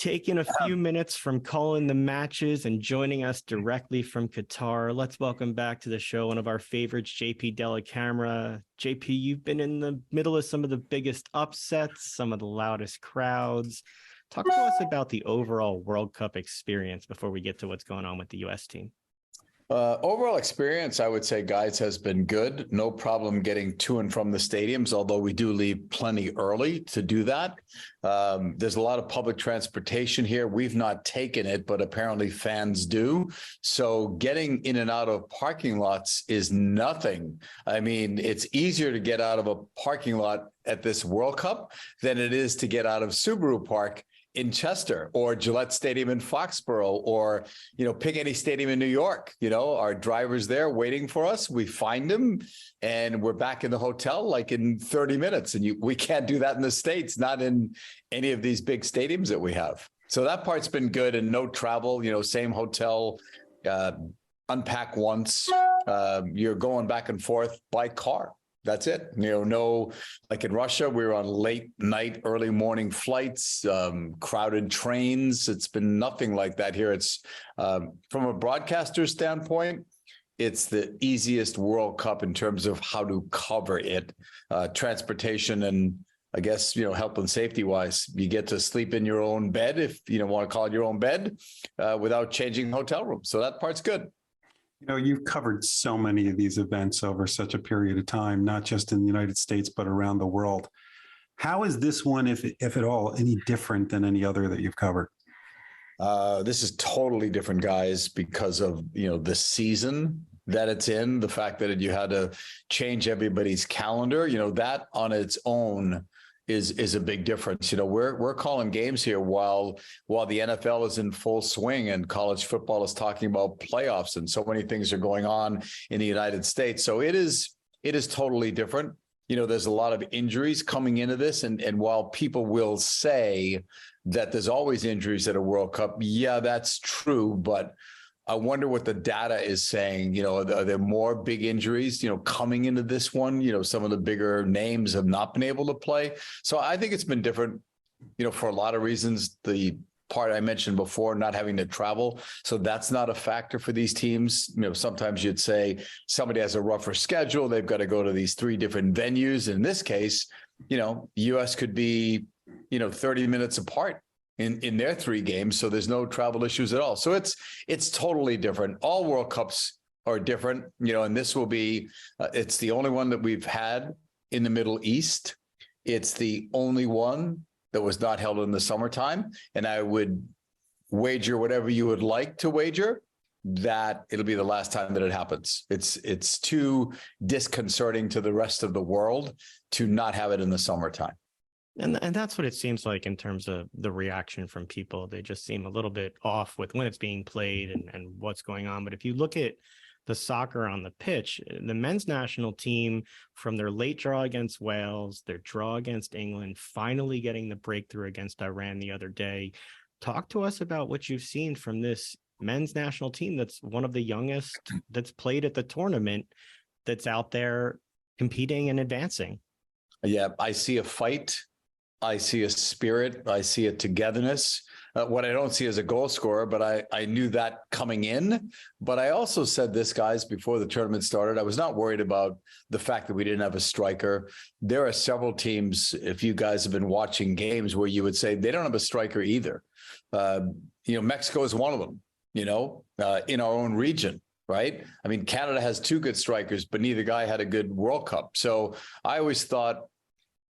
taking a few minutes from calling the matches and joining us directly from Qatar. Let's welcome back to the show one of our favorites, JP Dellacamera. JP, you've been in the middle of some of the biggest upsets, some of the loudest crowds. Talk to us about the overall World Cup experience before we get to what's going on with the U.S. team. Overall experience, I would say, guys, has been good. No problem getting to and from the stadiums, although we do leave plenty early to do that. There's a lot of public transportation here. We've not taken it, but apparently fans do. So getting in and out of parking lots is nothing. I mean, it's easier to get out of a parking lot at this World Cup than it is to get out of Subaru Park in Chester or Gillette Stadium in Foxborough, or, pick any stadium in New York. Our driver's there waiting for us. We find him and we're back in the hotel like in 30 minutes. And we can't do that in the States, not in any of these big stadiums that we have. So that part's been good, and no travel, same hotel, unpack once. You're going back and forth by car. That's it. No, like in Russia, we were on late night, early morning flights, crowded trains. It's been nothing like that here. It's from a broadcaster standpoint, it's the easiest World Cup in terms of how to cover it, transportation, and I guess, health and safety wise. You get to sleep in your own bed, if you don't want to call it your own bed, without changing hotel rooms. So that part's good. You've covered so many of these events over such a period of time, not just in the United States, but around the world. How is this one, if at all, any different than any other that you've covered? This is totally different, guys, because of, the season that it's in, the fact that you had to change everybody's calendar, that on its own is a big difference. We're calling games here while the NFL is in full swing and college football is talking about playoffs, and so many things are going on in the United States. So it is totally different. There's a lot of injuries coming into this, and while people will say that there's always injuries at a World Cup, yeah, that's true, but I wonder what the data is saying. Are there more big injuries, coming into this one? Some of the bigger names have not been able to play. So I think it's been different, for a lot of reasons. The part I mentioned before, not having to travel. So that's not a factor for these teams. Sometimes you'd say somebody has a rougher schedule. They've got to go to these 3 different venues. In this case, U.S. could be, 30 minutes apart in their 3 games. So there's no travel issues at all. So it's totally different. All World Cups are different, and this will be, it's the only one that we've had in the Middle East. It's the only one that was not held in the summertime. And I would wager whatever you would like to wager that it'll be the last time that it happens. It's too disconcerting to the rest of the world to not have it in the summertime. And that's what it seems like in terms of the reaction from people. They just seem a little bit off with when it's being played and what's going on. But if you look at the soccer on the pitch, the men's national team, from their late draw against Wales, their draw against England, finally getting the breakthrough against Iran the other day. Talk to us about what you've seen from this men's national team that's one of the youngest that's played at the tournament, that's out there competing and advancing. Yeah, I see a fight. I see a spirit. I see a togetherness. What I don't see is a goal scorer, but I knew that coming in. But I also said this, guys, before the tournament started, I was not worried about the fact that we didn't have a striker. There are several teams, if you guys have been watching games, where you would say they don't have a striker either. Mexico is one of them, in our own region. Right. I mean, Canada has 2 good strikers, but neither guy had a good World Cup. So I always thought,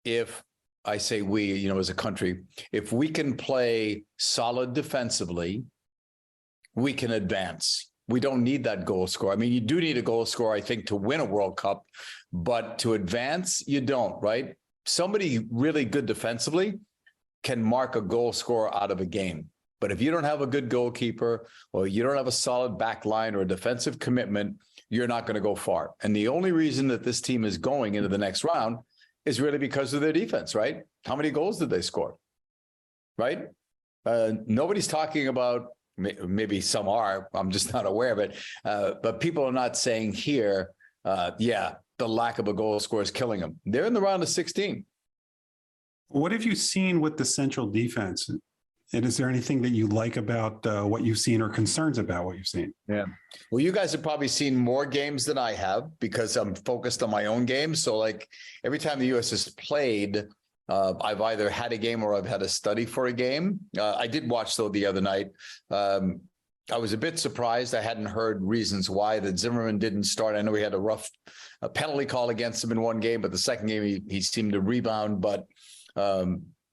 if I say we, as a country, if we can play solid defensively, we can advance. We don't need that goal scorer. I mean, you do need a goal scorer, I think, to win a World Cup, but to advance, you don't, right? Somebody really good defensively can mark a goal scorer out of a game. But if you don't have a good goalkeeper, or you don't have a solid back line or a defensive commitment, you're not going to go far. And the only reason that this team is going into the next round is really because of their defense, right? How many goals did they score, right? Nobody's talking about, maybe some are, I'm just not aware of it, but people are not saying here, the lack of a goal scorer is killing them. They're in the round of 16. What have you seen with the central defense? And is there anything that you like about what you've seen or concerns about what you've seen? Yeah. Well, you guys have probably seen more games than I have because I'm focused on my own game. So like every time the US has played, I've either had a game or I've had to study for a game. I did watch though the other night. I was a bit surprised. I hadn't heard reasons why that Zimmerman didn't start. I know he had a penalty call against him in one game, but the second game he seemed to rebound. But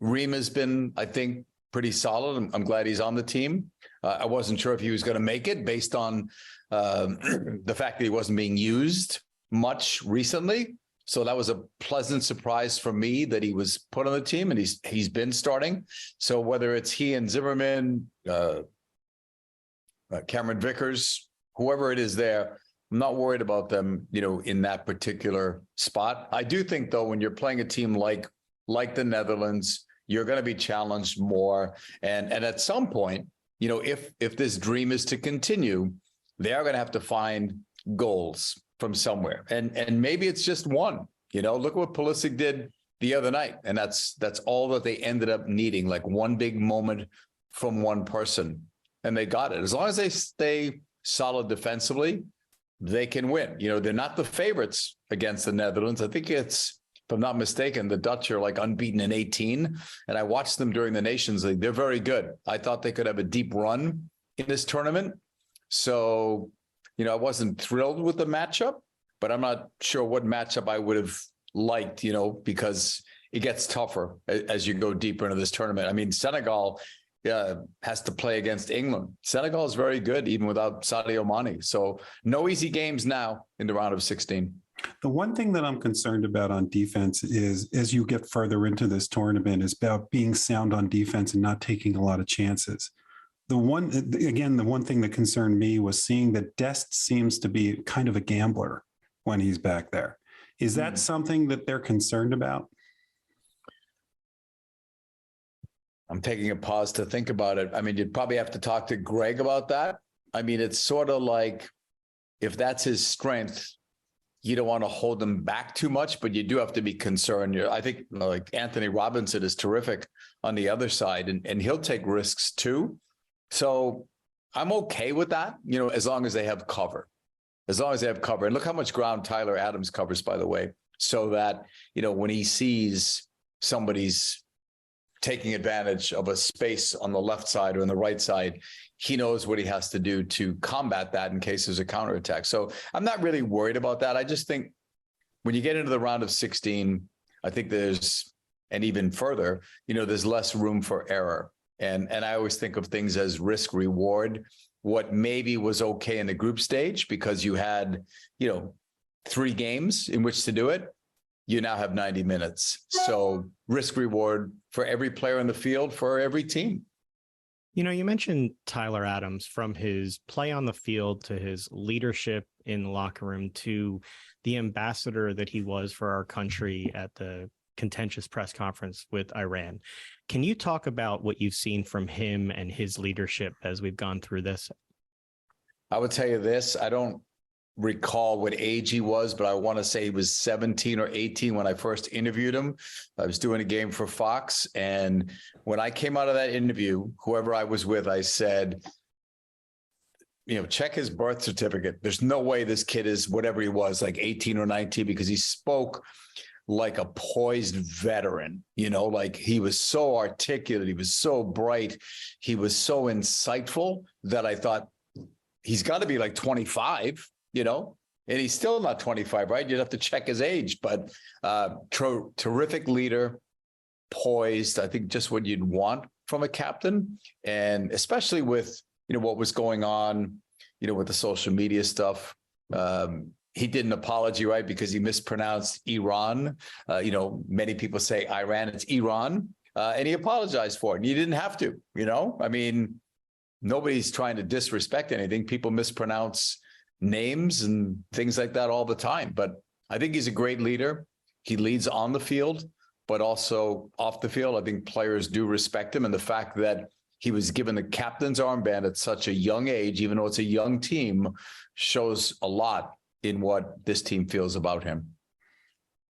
Reem has been, I think, pretty solid. I'm glad he's on the team. I wasn't sure if he was going to make it based on the fact that he wasn't being used much recently. So that was a pleasant surprise for me that he was put on the team, and he's been starting. So whether it's he and Zimmerman, Cameron Vickers, whoever it is there, I'm not worried about them, in that particular spot. I do think, though, when you're playing a team like the Netherlands, you're going to be challenged more. And at some point, if this dream is to continue, they are going to have to find goals from somewhere. And maybe it's just one. Look what Pulisic did the other night. And that's all that they ended up needing, like one big moment from one person. And they got it. As long as they stay solid defensively, they can win. They're not the favorites against the Netherlands. I think it's, if I'm not mistaken, the Dutch are like unbeaten in 18. And I watched them during the Nations League. They're very good. I thought they could have a deep run in this tournament. So, I wasn't thrilled with the matchup, but I'm not sure what matchup I would have liked, because it gets tougher as you go deeper into this tournament. I mean, Senegal has to play against England. Senegal is very good, even without Sadio Mane. So no easy games now in the round of 16. The one thing that I'm concerned about on defense is, as you get further into this tournament, is about being sound on defense and not taking a lot of chances. The one thing that concerned me was seeing that Dest seems to be kind of a gambler when he's back there. Is that something that they're concerned about? I'm taking a pause to think about it. I mean, you'd probably have to talk to Greg about that. I mean, it's sort of like, if that's his strength, you don't want to hold him back too much, but you do have to be concerned. I think like Anthony Robinson is terrific on the other side, and he'll take risks too. So I'm okay with that, as long as they have cover. As long as they have cover. And look how much ground Tyler Adams covers, by the way, so that, when he sees somebody's taking advantage of a space on the left side or on the right side, he knows what he has to do to combat that in case there's a counterattack. So I'm not really worried about that. I just think when you get into the round of 16, I think there's, and even further, there's less room for error. And I always think of things as risk reward. What maybe was okay in the group stage because you had, 3 games in which to do it, you now have 90 minutes. So risk reward for every player in the field, for every team. You mentioned Tyler Adams, from his play on the field to his leadership in the locker room to the ambassador that he was for our country at the contentious press conference with Iran. Can you talk about what you've seen from him and his leadership as we've gone through this? I would tell you this. I don't recall what age he was, but I want to say he was 17 or 18 when I first interviewed him. I was doing a game for Fox. And when I came out of that interview, whoever I was with, I said, check his birth certificate. There's no way this kid is whatever he was, like 18 or 19, because he spoke like a poised veteran, like he was so articulate. He was so bright. He was so insightful that I thought he's got to be like 25, and he's still not 25, right? You'd have to check his age, but terrific leader, poised. I think just what you'd want from a captain, and especially with, what was going on, with the social media stuff. He did an apology, right? Because he mispronounced Iran. Many people say Iran, it's Iran. And he apologized for it. And you didn't have to, I mean, nobody's trying to disrespect anything. People mispronounce names and things like that all the time. But I think he's a great leader. He leads on the field, but also off the field. I think players do respect him. And the fact that he was given the captain's armband at such a young age, even though it's a young team, shows a lot in what this team feels about him.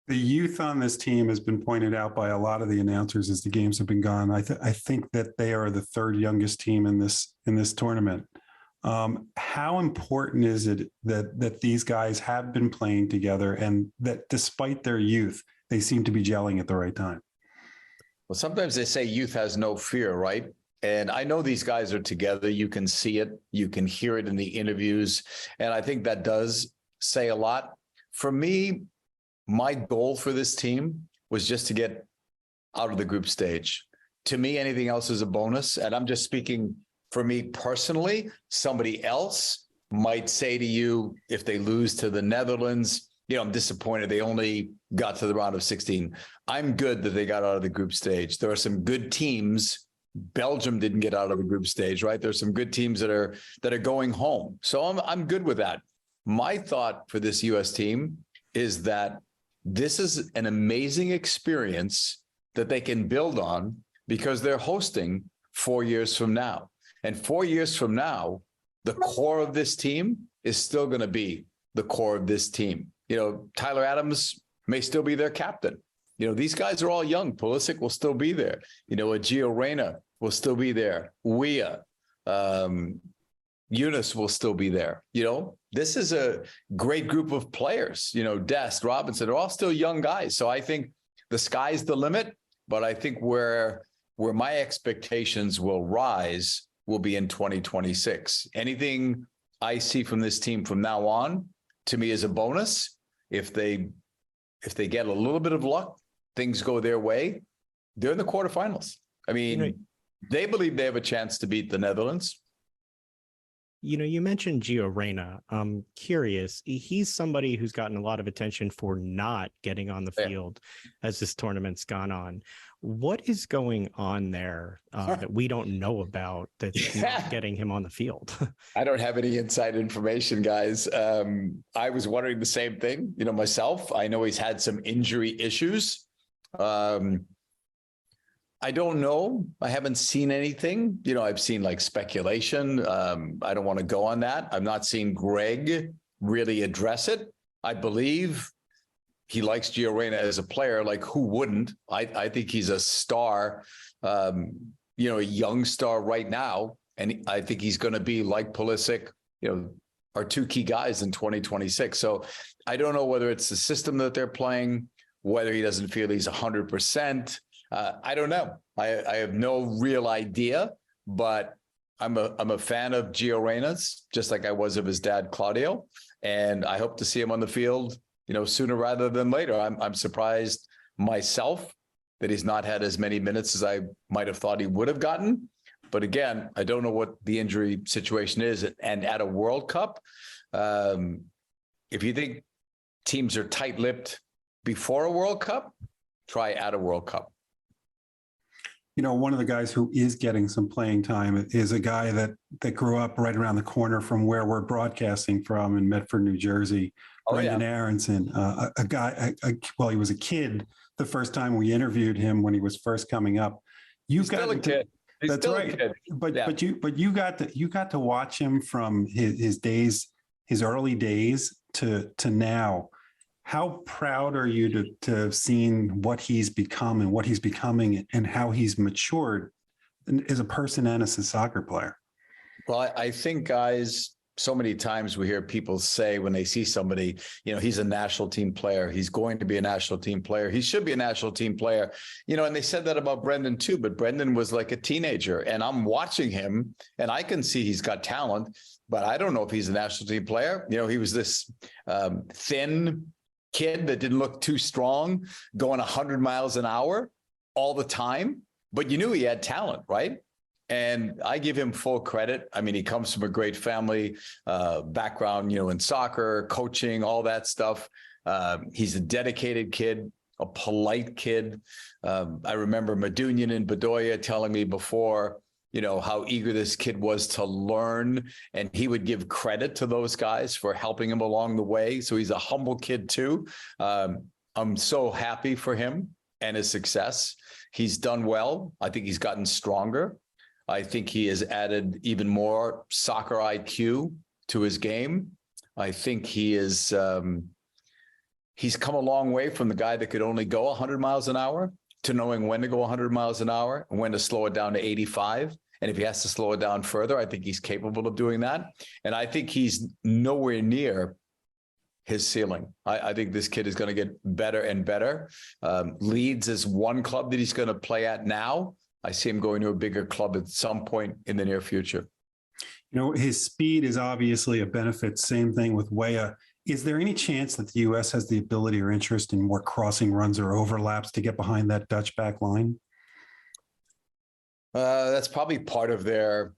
The youth on this team has been pointed out by a lot of the announcers as the games have been gone. I think that they are the third youngest team in this tournament. How important is it that these guys have been playing together and that despite their youth, they seem to be gelling at the right time? Well, sometimes they say youth has no fear, right? And I know these guys are together. You can see it. You can hear it in the interviews. And I think that does say a lot. For me, my goal for this team was just to get out of the group stage. To me, anything else is a bonus. And I'm just speaking for me personally. Somebody else might say to you, if they lose to the Netherlands, I'm disappointed they only got to the round of 16. I'm good that they got out of the group stage. There are some good teams. Belgium didn't get out of the group stage, right? There's some good teams that are going home. So I'm good with that. My thought for this US team is that this is an amazing experience that they can build on because they're hosting 4 years from now. And 4 years from now, the core of this team is still going to be the core of this team. Tyler Adams may still be their captain. These guys are all young. Pulisic will still be there. A Gio Reyna will still be there. Weah, Eunice will still be there. This is a great group of players. Dest, Robinson, they're all still young guys. So I think the sky's the limit, but I think where my expectations will rise will be in 2026. Anything I see from this team from now on, to me, is a bonus. If they get a little bit of luck, things go their way, they're in the quarterfinals. I mean, they believe they have a chance to beat the Netherlands. You mentioned Gio Reyna. I'm curious. He's somebody who's gotten a lot of attention for not getting on the field as this tournament's gone on. What is going on there that we don't know about that's not getting him on the field? I don't have any inside information, guys. I was wondering the same thing, myself. I know he's had some injury issues. I don't know. I haven't seen anything. I've seen like speculation. I don't want to go on that. I've not seen Greg really address it. I believe he likes Gio Reyna as a player. Like, who wouldn't? I think he's a star, a young star right now. And I think he's going to be like Pulisic, our two key guys in 2026. So I don't know whether it's the system that they're playing, whether he doesn't feel he's 100%. I don't know. I have no real idea, but I'm a fan of Gio Reyna's, just like I was of his dad, Claudio. And I hope to see him on the field, sooner rather than later. I'm surprised myself that he's not had as many minutes as I might have thought he would have gotten. But again, I don't know what the injury situation is. And at a World Cup, if you think teams are tight-lipped before a World Cup, try at a World Cup. One of the guys who is getting some playing time is a guy that grew up right around the corner from where we're broadcasting from in Medford, New Jersey. Brendan Aronson, a guy. Well, he was a kid the first time we interviewed him when he was first coming up. He's still a kid. That's right. But you got to watch him from his days, his early days to now. How proud are you to have seen what he's become and what he's becoming and how he's matured as a person and as a soccer player? Well, I think, guys, so many times we hear people say when they see somebody, he's a national team player. He's going to be a national team player. He should be a national team player. And they said that about Brendan too, but Brendan was like a teenager and I'm watching him and I can see he's got talent, but I don't know if he's a national team player. He was this thin kid that didn't look too strong, going 100 miles an hour all the time, but you knew he had talent, right? And I give him full credit. I mean, he comes from a great family background, in soccer, coaching, all that stuff. He's a dedicated kid, a polite kid. I remember Madunian and Bedoya telling me before, how eager this kid was to learn. And he would give credit to those guys for helping him along the way. So he's a humble kid too. I'm so happy for him and his success. He's done well. I think he's gotten stronger. I think he has added even more soccer IQ to his game. I think he is, he's come a long way from the guy that could only go 100 miles an hour to knowing when to go 100 miles an hour and when to slow it down to 85. And if he has to slow it down further, I think he's capable of doing that. And I think he's nowhere near his ceiling. I think this kid is going to get better and better. Leeds is one club that he's going to play at now. I see him going to a bigger club at some point in the near future. You know, his speed is obviously a benefit. Same thing with Weah. Is there any chance that the U.S. has the ability or interest in more crossing runs or overlaps to get behind that Dutch back line? That's probably part of their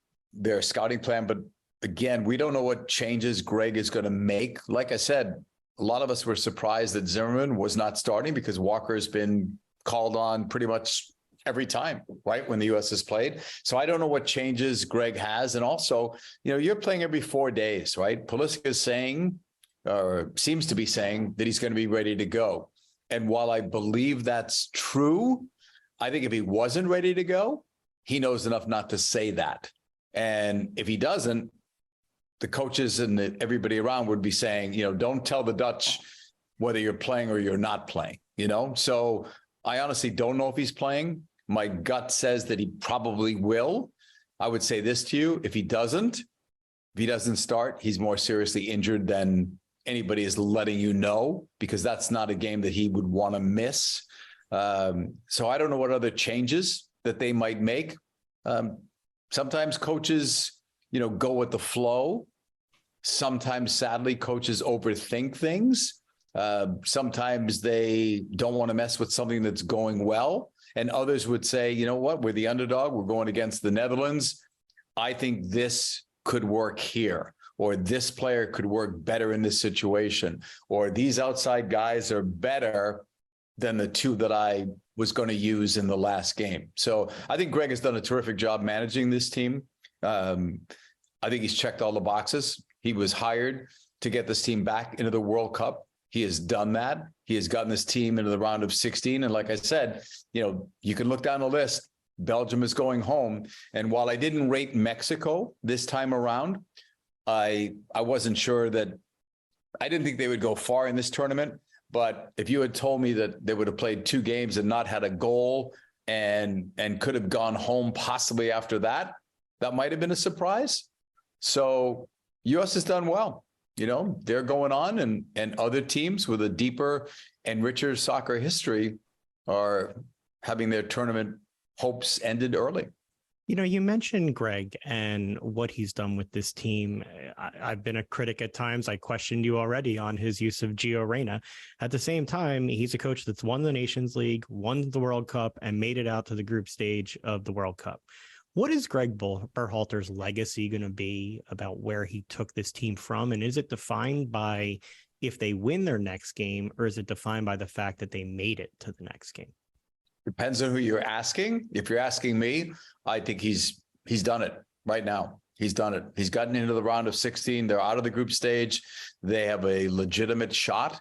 scouting plan. But again, we don't know what changes Greg is going to make. Like I said, a lot of us were surprised that Zimmerman was not starting because Walker has been called on pretty much every time, right, when the U.S. has played. So I don't know what changes Greg has. And also, you know, you're playing every 4 days, right? Pulisic is saying, or seems to be saying, that he's going to be ready to go. And while I believe that's true, I think if he wasn't ready to go, he knows enough not to say that. And if he doesn't, the coaches and everybody around would be saying, you know, don't tell the Dutch whether you're playing or you're not playing, you know? So I honestly don't know if he's playing. My gut says that he probably will. I would say this to you. If he doesn't start, he's more seriously injured than anybody is letting you know, because that's not a game that he would want to miss. So I don't know what other changes that they might make. Sometimes coaches, you know, go with the flow. Sometimes, sadly, coaches overthink things. Sometimes they don't want to mess with something that's going well. And others would say, you know what, we're the underdog. We're going against the Netherlands. I think this could work here, or this player could work better in this situation, or these outside guys are better than the two that I was going to use in the last game. So I think Greg has done a terrific job managing this team. I think he's checked all the boxes. He was hired to get this team back into the World Cup. He has done that. He has gotten this team into the round of 16. And like I said, you know, you can look down the list. Belgium is going home. And while I didn't rate Mexico this time around, I wasn't sure that, I didn't think they would go far in this tournament. But if you had told me that they would have played 2 games and not had a goal and could have gone home possibly after that, that might have been a surprise. So U.S. has done well. You know, they're going on, and other teams with a deeper and richer soccer history are having their tournament hopes ended early. You know, you mentioned Greg and what he's done with this team. I've been a critic at times. I questioned you already on his use of Gio Reyna. At the same time, he's a coach that's won the Nations League, won the World Cup, and made it out to the group stage of the World Cup. What is Greg Berhalter's legacy going to be about where he took this team from? And is it defined by if they win their next game, or is it defined by the fact that they made it to the next game? Depends on who you're asking. If you're asking me, I think he's done it right now. He's done it. He's gotten into the round of 16. They're out of the group stage. They have a legitimate shot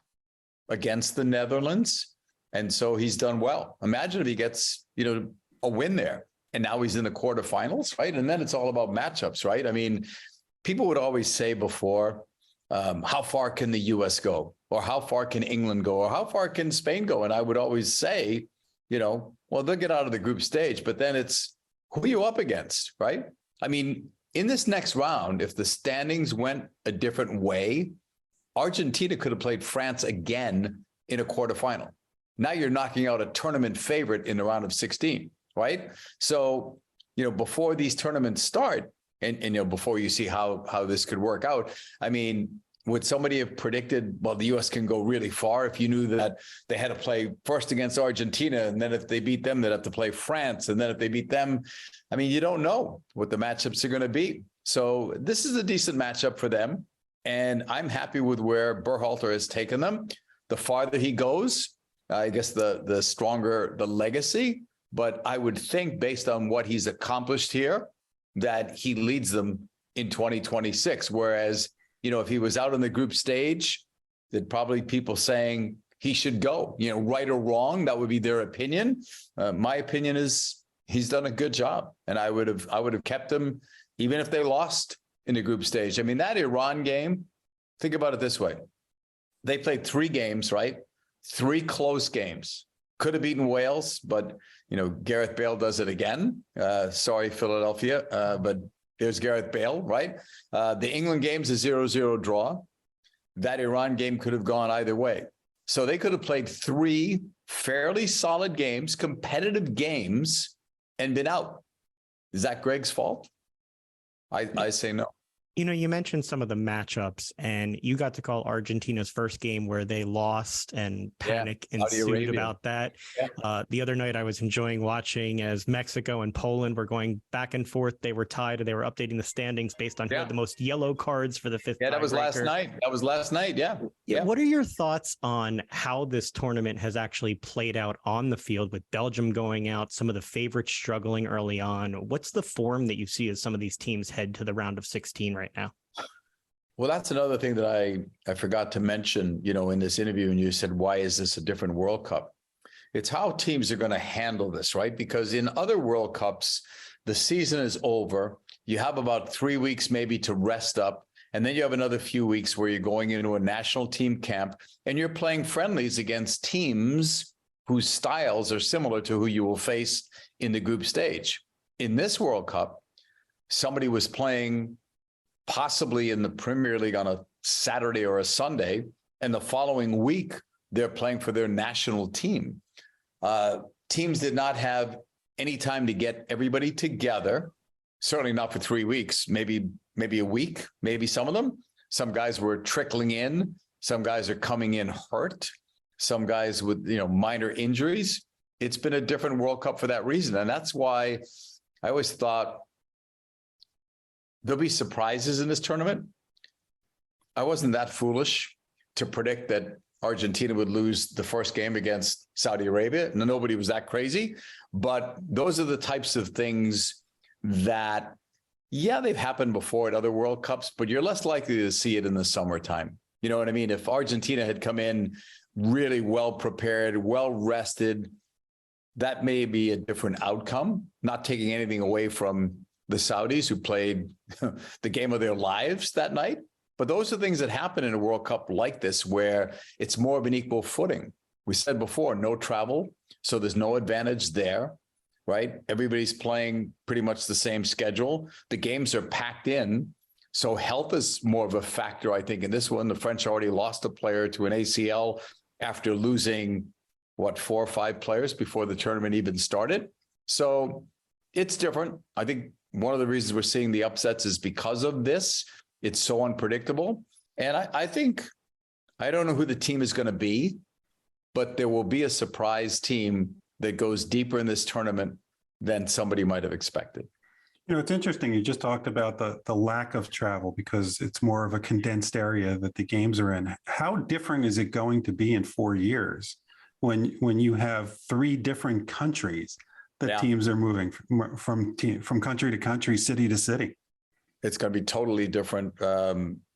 against the Netherlands. And so he's done well. Imagine if he gets, you know, a win there. And now he's in the quarterfinals, right? And then it's all about matchups, right? I mean, people would always say before, how far can the U.S. go? Or how far can England go? Or how far can Spain go? And I would always say, you know, well, they'll get out of the group stage, but then it's who are you up against, right? I mean, in this next round, if the standings went a different way, Argentina could have played France again in a quarterfinal. Now you're knocking out a tournament favorite in the round of 16. Right. So, you know, before these tournaments start and you know, before you see how this could work out, I mean, would somebody have predicted, well, the U.S. can go really far if you knew that they had to play first against Argentina, and then if they beat them, they'd have to play France. And then if they beat them, I mean, you don't know what the matchups are going to be. So this is a decent matchup for them. And I'm happy with where Berhalter has taken them. The farther he goes, I guess the stronger the legacy. But I would think, based on what he's accomplished here, that he leads them in 2026. Whereas, you know, if he was out on the group stage, there'd probably people saying he should go, you know, right or wrong. That would be their opinion. My opinion is he's done a good job. And I would have kept him even if they lost in the group stage. I mean, that Iran game, think about it this way. They played 3 games, right? 3 close games. Could have beaten Wales, but Gareth Bale does it again. Sorry, Philadelphia, but there's Gareth Bale, right? The England game's a 0-0 draw. That Iran game could have gone either way. So they could have played 3 fairly solid games, competitive games, and been out. Is that Greg's fault? I say no. You mentioned some of the matchups, and you got to call Argentina's first game where they lost, and panic ensued about that. Yeah. The other night, I was enjoying watching as Mexico and Poland were going back and forth. They were tied, and they were updating the standings based on who had the most yellow cards for the 5th. Yeah, that was last night. Yeah. What are your thoughts on how this tournament has actually played out on the field, with Belgium going out, some of the favorites struggling early on? What's the form that you see as some of these teams head to the round of 16 right now? Well, that's another thing that I forgot to mention, in this interview, and you said, why is this a different World Cup? It's how teams are going to handle this, right? Because in other World Cups, the season is over. You have about 3 weeks maybe to rest up. And then you have another few weeks where you're going into a national team camp and you're playing friendlies against teams whose styles are similar to who you will face in the group stage. In this World Cup, somebody was playing possibly in the Premier League on a Saturday or a Sunday, and the following week they're playing for their national team. Teams did not have any time to get everybody together, certainly not for 3 weeks, maybe a week, maybe some of them. Some guys were trickling in. Some guys are coming in hurt. Some guys with, minor injuries. It's been a different World Cup for that reason. And that's why I always thought there'll be surprises in this tournament. I wasn't that foolish to predict that Argentina would lose the first game against Saudi Arabia. Nobody was that crazy. But those are the types of things that, they've happened before at other World Cups, but you're less likely to see it in the summertime. You know what I mean? If Argentina had come in really well prepared, well rested, that may be a different outcome, not taking anything away from the Saudis who played the game of their lives that night. But those are things that happen in a World Cup like this, where it's more of an equal footing. We said before, no travel, so there's no advantage there, right? Everybody's playing pretty much the same schedule. The games are packed in, so health is more of a factor, I think, in this one. The French already lost a player to an ACL after losing, 4 or 5 players before the tournament even started. So it's different. I think one of the reasons we're seeing the upsets is because of this. It's so unpredictable. And I think, I don't know who the team is going to be, but there will be a surprise team that goes deeper in this tournament than somebody might have expected. It's interesting. You just talked about the lack of travel because it's more of a condensed area that the games are in. How different is it going to be in 4 years when you have 3 different countries that teams are moving from country to country, city to city? It's going to be totally different.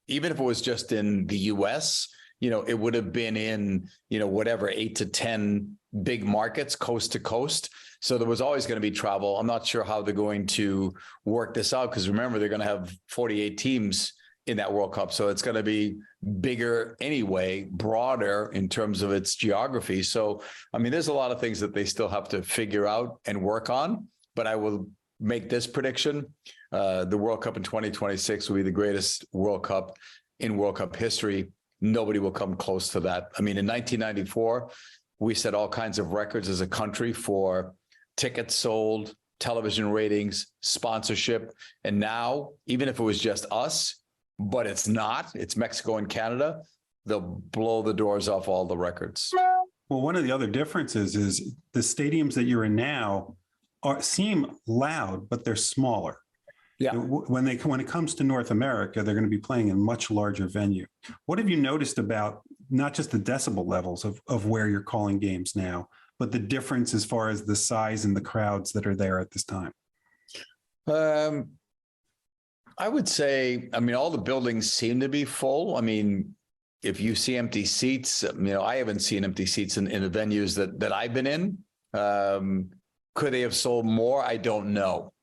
Even if it was just in the US, it would have been in, 8 to 10 big markets, coast to coast. So there was always going to be travel. I'm not sure how they're going to work this out, because remember, they're going to have 48 teams in that World Cup. So it's going to be bigger anyway, broader in terms of its geography. So, there's a lot of things that they still have to figure out and work on, but I will make this prediction. The World Cup in 2026 will be the greatest World Cup in World Cup history. Nobody will come close to that. In 1994, we set all kinds of records as a country for tickets sold, television ratings, sponsorship. And now, even if it was just us, but it's not, it's Mexico and Canada, they'll blow the doors off all the records. Well, one of the other differences is the stadiums that you're in now seem loud, but they're smaller. Yeah. When it comes to North America, they're going to be playing in much larger venue. What have you noticed about not just the decibel levels of where you're calling games now, but the difference as far as the size and the crowds that are there at this time? I would say, all the buildings seem to be full. If you see empty seats, I haven't seen empty seats in the venues that I've been in. Could they have sold more? I don't know.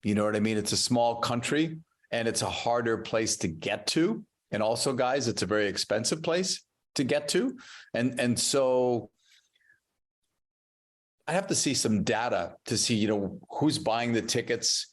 You know what I mean? It's a small country and it's a harder place to get to. And also, guys, it's a very expensive place. to get to. And so I have to see some data to see, you know, who's buying the tickets,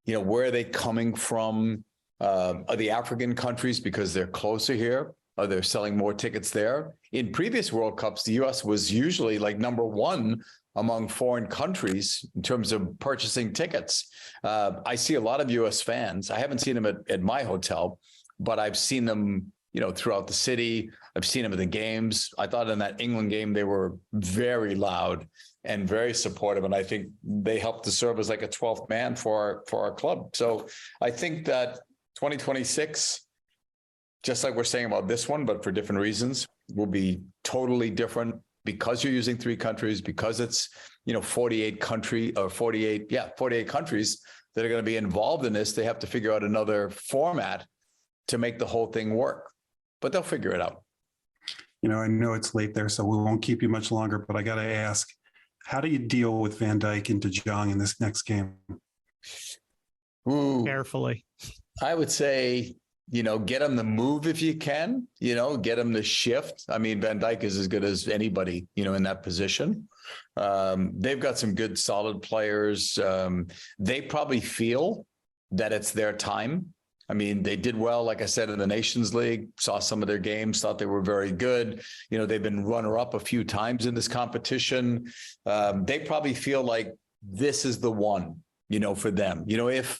you know, where are they coming from? Are the African countries because they're closer here? Are they selling more tickets there? In previous World Cups, the U.S. was usually like number one among foreign countries in terms of purchasing tickets. I see a lot of U.S. fans. I haven't seen them at my hotel, but I've seen them, you know, throughout the city. I've seen them at the games. I thought in that England game, they were very loud and very supportive. And I think they helped to serve as like a 12th man for our club. So I think that 2026, just like we're saying about this one, but for different reasons, will be totally different because you're using 3 countries, because it's, you know, 48 countries that are going to be involved in this. They have to figure out another format to make the whole thing work, but they'll figure it out. You know, I know it's late there, so we won't keep you much longer, but I got to ask, how do you deal with Van Dijk and De Jong in this next game? Ooh, Carefully. I would say, you know, get them to move if you can, you know, get them to shift. I mean, Van Dijk is as good as anybody, you know, in that position. They've got some good, solid players. They probably feel that it's their time. I mean, they did well, like I said, in the Nations League, saw some of their games, thought they were very good. You know, they've been runner-up a few times in this competition. They probably feel like this is the one, you know, for them. You know, if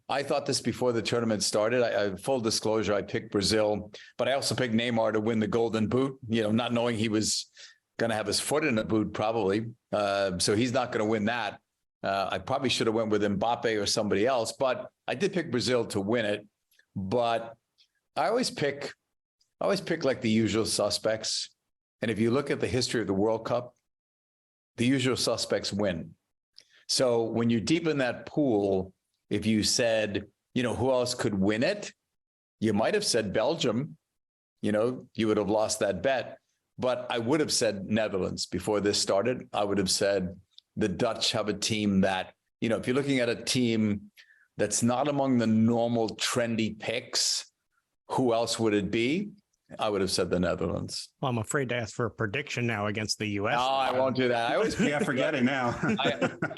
I thought this before the tournament started, I full disclosure, I picked Brazil, but I also picked Neymar to win the Golden Boot, you know, not knowing he was going to have his foot in the boot probably. So he's not going to win that. I probably should have went with Mbappe or somebody else, but I did pick Brazil to win it. But I always pick like the usual suspects. And if you look at the history of the World Cup, the usual suspects win. So when you're deep in that pool, if you said, you know, who else could win it, you might have said Belgium, you know, you would have lost that bet. But I would have said Netherlands before this started. I would have said the Dutch have a team that, you know, if you're looking at a team that's not among the normal trendy picks, who else would it be? I would have said the Netherlands. Well, I'm afraid to ask for a prediction now against the U.S. No, I won't do that. I always forget it now.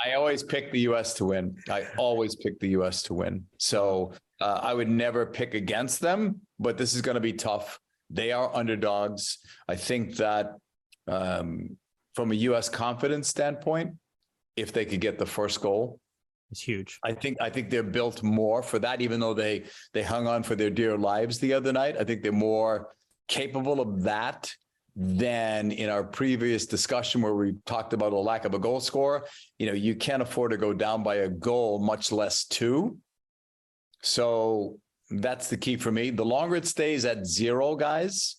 I always pick the U.S. to win. I always pick the U.S. to win. So I would never pick against them, but this is going to be tough. They are underdogs. I think that from a U.S. confidence standpoint, if they could get the first goal, it's huge. I think they're built more for that, even though they hung on for their dear lives the other night. I think they're more capable of that than in our previous discussion where we talked about a lack of a goal scorer. You know, you can't afford to go down by a goal, much less 2. So that's the key for me. The longer it stays at 0, guys,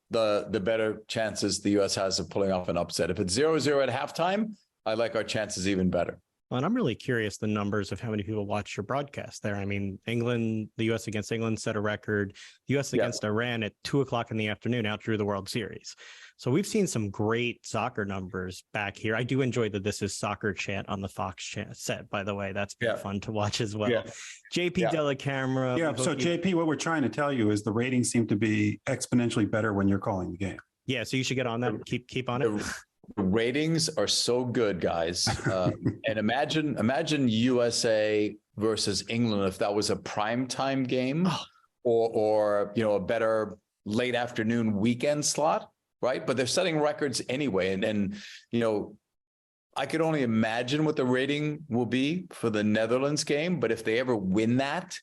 the better chances the U.S. has of pulling off an upset. If it's 0-0 at halftime, I like our chances even better. Well, and I'm really curious the numbers of how many people watch your broadcast there. I mean, England, the U.S. against England set a record. The U.S. against Iran at 2:00 in the afternoon outdrew the World Series. So we've seen some great soccer numbers back here. I do enjoy that this is soccer chant on the Fox set, by the way. That's been fun to watch as well. JP Dellacamera. Yeah. So JP, what we're trying to tell you is the ratings seem to be exponentially better when you're calling the game. Yeah. So you should get on that. Keep on it. The ratings are so good, guys. And imagine USA versus England if that was a primetime game or you know, a better late afternoon weekend slot, right? But they're setting records anyway. And you know, I could only imagine what the rating will be for the Netherlands game. But if they ever win that,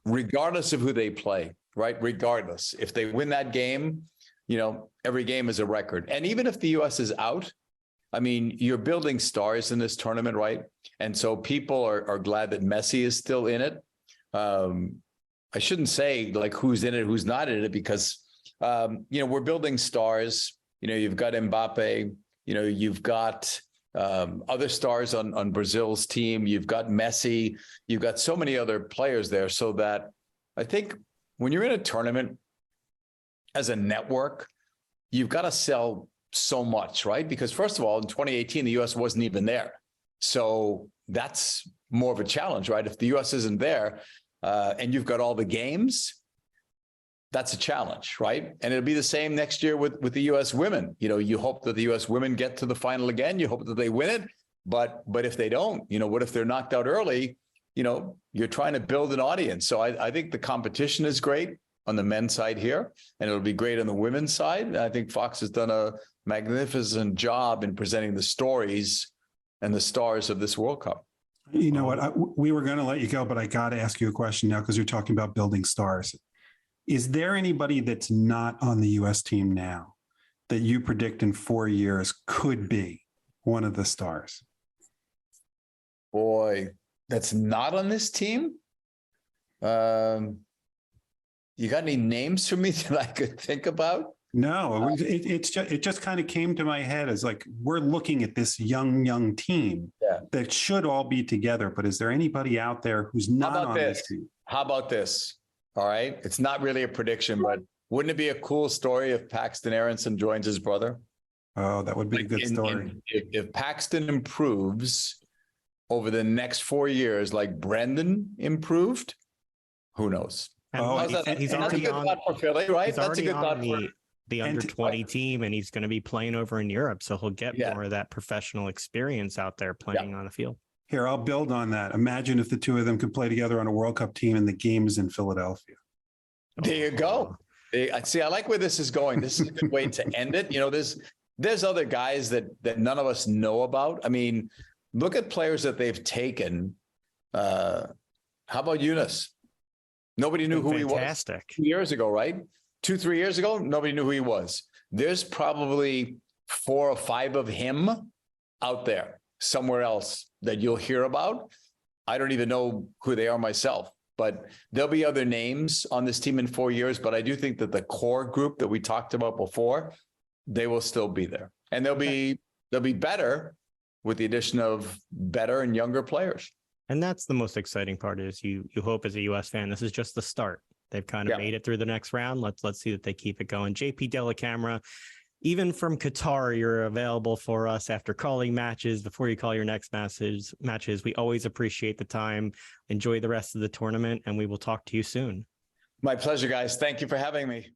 regardless of who they play, right? Regardless, if they win that game, you know, every game is a record. And even if the U.S. is out, I mean, you're building stars in this tournament, right? And so people are glad that Messi is still in it. I shouldn't say like who's in it, who's not in it, because, you know, we're building stars. You know, you've got Mbappe, you know, you've got other stars on Brazil's team. You've got Messi. You've got so many other players there. So that I think when you're in a tournament, as a network, you've got to sell so much, right? Because first of all, in 2018, the U.S. wasn't even there. So that's more of a challenge, right? If the U.S. isn't there and you've got all the games, that's a challenge, right? And it'll be the same next year with the U.S. women. You know, you hope that the U.S. women get to the final again. You hope that they win it. But if they don't, you know, what if they're knocked out early? You know, you're trying to build an audience. So I think the competition is great on the men's side here, and it'll be great on the women's side. And I think Fox has done a magnificent job in presenting the stories and the stars of this World Cup. You know what? We were going to let you go, but I got to ask you a question now because you're talking about building stars. Is there anybody that's not on the U.S. team now that you predict in 4 years could be one of the stars? Boy, that's not on this team? You got any names for me that I could think about? No, it just kind of came to my head as like, we're looking at this young team that should all be together. But is there anybody out there who's not on this team? How about this? All right. It's not really a prediction, but wouldn't it be a cool story if Paxton Aronson joins his brother? Oh, that would be a good story. If Paxton improves over the next 4 years, like Brendan improved, who knows? He's already on for Philly, right? That's a good thought for the under 20 team, and he's going to be playing over in Europe. So he'll get more of that professional experience out there playing on the field. Here, I'll build on that. Imagine if the two of them could play together on a World Cup team and the game is in Philadelphia. There you go. See, I like where this is going. This is a good way to end it. You know, there's other guys that none of us know about. I mean, look at players that they've taken. How about Yunus? Nobody knew who he was 2 years ago, right? 2-3 years ago, nobody knew who he was. There's probably 4 or 5 of him out there somewhere else that you'll hear about. I don't even know who they are myself, but there'll be other names on this team in 4 years. But I do think that the core group that we talked about before, they will still be there, and they'll be better with the addition of better and younger players. And that's the most exciting part is you hope as a US fan, this is just the start. They've kind of made it through the next round. Let's see that they keep it going. JP Dellacamera, even from Qatar, you're available for us after calling matches, before you call your next matches. We always appreciate the time. Enjoy the rest of the tournament, and we will talk to you soon. My pleasure, guys. Thank you for having me.